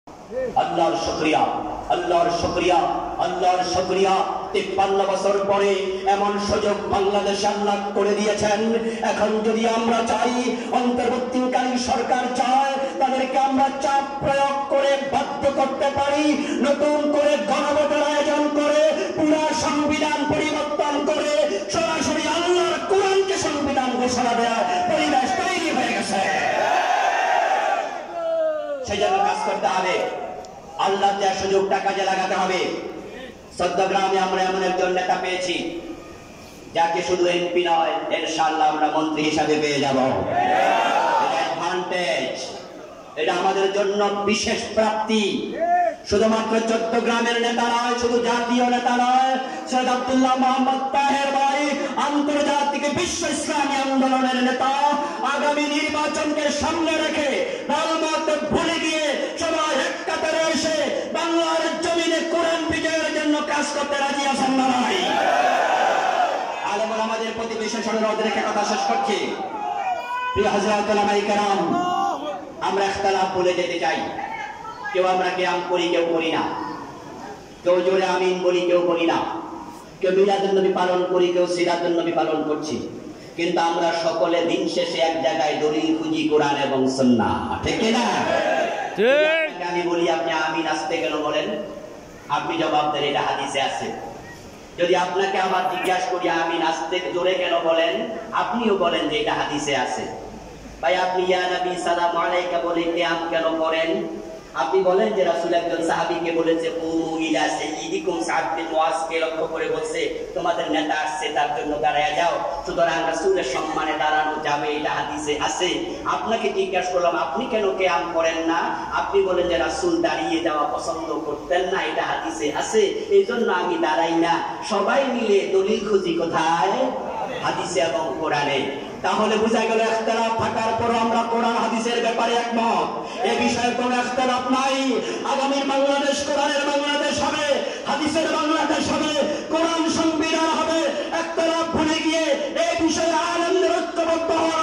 আল্লাহর শুকরিয়া, আল্লাহর শুকরিয়া, আল্লাহর শুকরিয়া। 53 বছর পরে এমন সুযোগ বাংলাদেশে আল্লাহ করে দিয়েছেন। এখন যদি আমরা চাই, অন্তর্বর্তীকালীন সরকার চায়, তাদেরকে আমরা চাপ প্রয়োগ করে বাধ্য করতে পারি, নতুন করে গণভোটের আয়োজন করে পুরো সংবিধান পরিবর্তন করে সরাসরি আল্লাহর কোরআনকে সংবিধান ঘোষণা দেওয়ার পরিবেশ তৈরি হয়ে গেছে। সেই জন্য কাজ করতে হবে, আল্লাহ দেওয়া সুযোগটা কাজে লাগাতে হবে। চট্টগ্রামে আমরা এমন একজন নেতা পেয়েছি যাকে শুধু এমপি নয়, ইনশাআল্লাহ আমরা মন্ত্রী হিসাবে পেয়ে যাব। এটা অ্যাডভান্টেজ, এটা আমাদের জন্য বিশেষ প্রাপ্তি। শুধুমাত্র চট্টগ্রামের নেতা নয়, শুধু জাতীয় নেতা নয়, সৈয়দ আব্দুল্লাহ মোহাম্মদ তাহের ভাই আন্তর্জাতিক বিশ্ব ইসলামী আন্দোলনের নেতা। আগামী নির্বাচনকে সামনে রেখে দলমত ভুলে গিয়ে সবাই এক কাতারে এসে বাংলার জমিনে কোরআন বিজয়ের জন্য কাজ করতে রাজি আছেন না নাই? আলেমুল আমাদের প্রতি বিশেষ অনুরোধ রেখে কথা শেষ করছি। প্রিয় হযরত উলামায়ে কেরাম, আমরা ইখতিলাফ ভুলে যেতে চাই। কেউ আমরা কিয়াম করি, কেউ করি না। কেউ জোরে আমিন বলি, কেউ করি না। কেউ মিলাদুন নবী পালন করি, কেউ সিরাতুন নবী পালন করছি। কিন্তু আমরা সকলে দিন শেষে এক জায়গায় দলিল খুঁজি, কোরআন এবং সুন্নাহ। ঠিক না? ঠিক। আমি বলি আপনি আমিন আসতে কেন বলেন? আপনি জবাব দেন এটা হাদিসে আছে। যদি আপনাকে আমার জিজ্ঞাসা করি আমিন আসতে জোরে কেন বলেন, আপনিও বলেন যে এটা হাদিসে আছে। ভাই আপনি ইয়া নবী সালাম আলাইকা বলে কিয়াম কেন করেন? আপনি বলেন যে রাসূল একজন সাহাবীকে বলেছে কুমু ইলা সাইয়্যিদিকুম, সাদ বিন মুআজকে লক্ষ্য করে বলছে তোমাদের নেতা আসছে, তার জন্য দাঁড়ায়া যাও। সুতরাং রাসূলের সম্মানে দাঁড়ানো যাবে, এটা হাদিসে আছে। আপনাকে জিজ্ঞাসা করলাম আপনি কেন কিয়াম করেন না? আপনি বলেন যে রাসূল দাঁড়িয়ে যাওয়া পছন্দ করতেন না, এটা হাদিসে আছে, এইজন্য আমি দাঁড়াই না। সবাই মিলে দলিল খুঁজি কোথায়? হাদিসে এবং কোরআনে। তাহলে বোঝা গেল ইখতিলাফ থাকার পর আমরা কোরআন হাদিসের ব্যাপারে একমত। এই বিষয়ে কোনো ইখতিলাফ নাই। আগামীর বাংলাদেশ কোরআনের বাংলাদেশ হবে, হাদিসের বাংলাদেশ হবে, কোরআন সংবিধান হবে। ইখতিলাফ ভুলে গিয়ে এই বিষয়ে আলেমদের ঐক্যবদ্ধ হওয়ার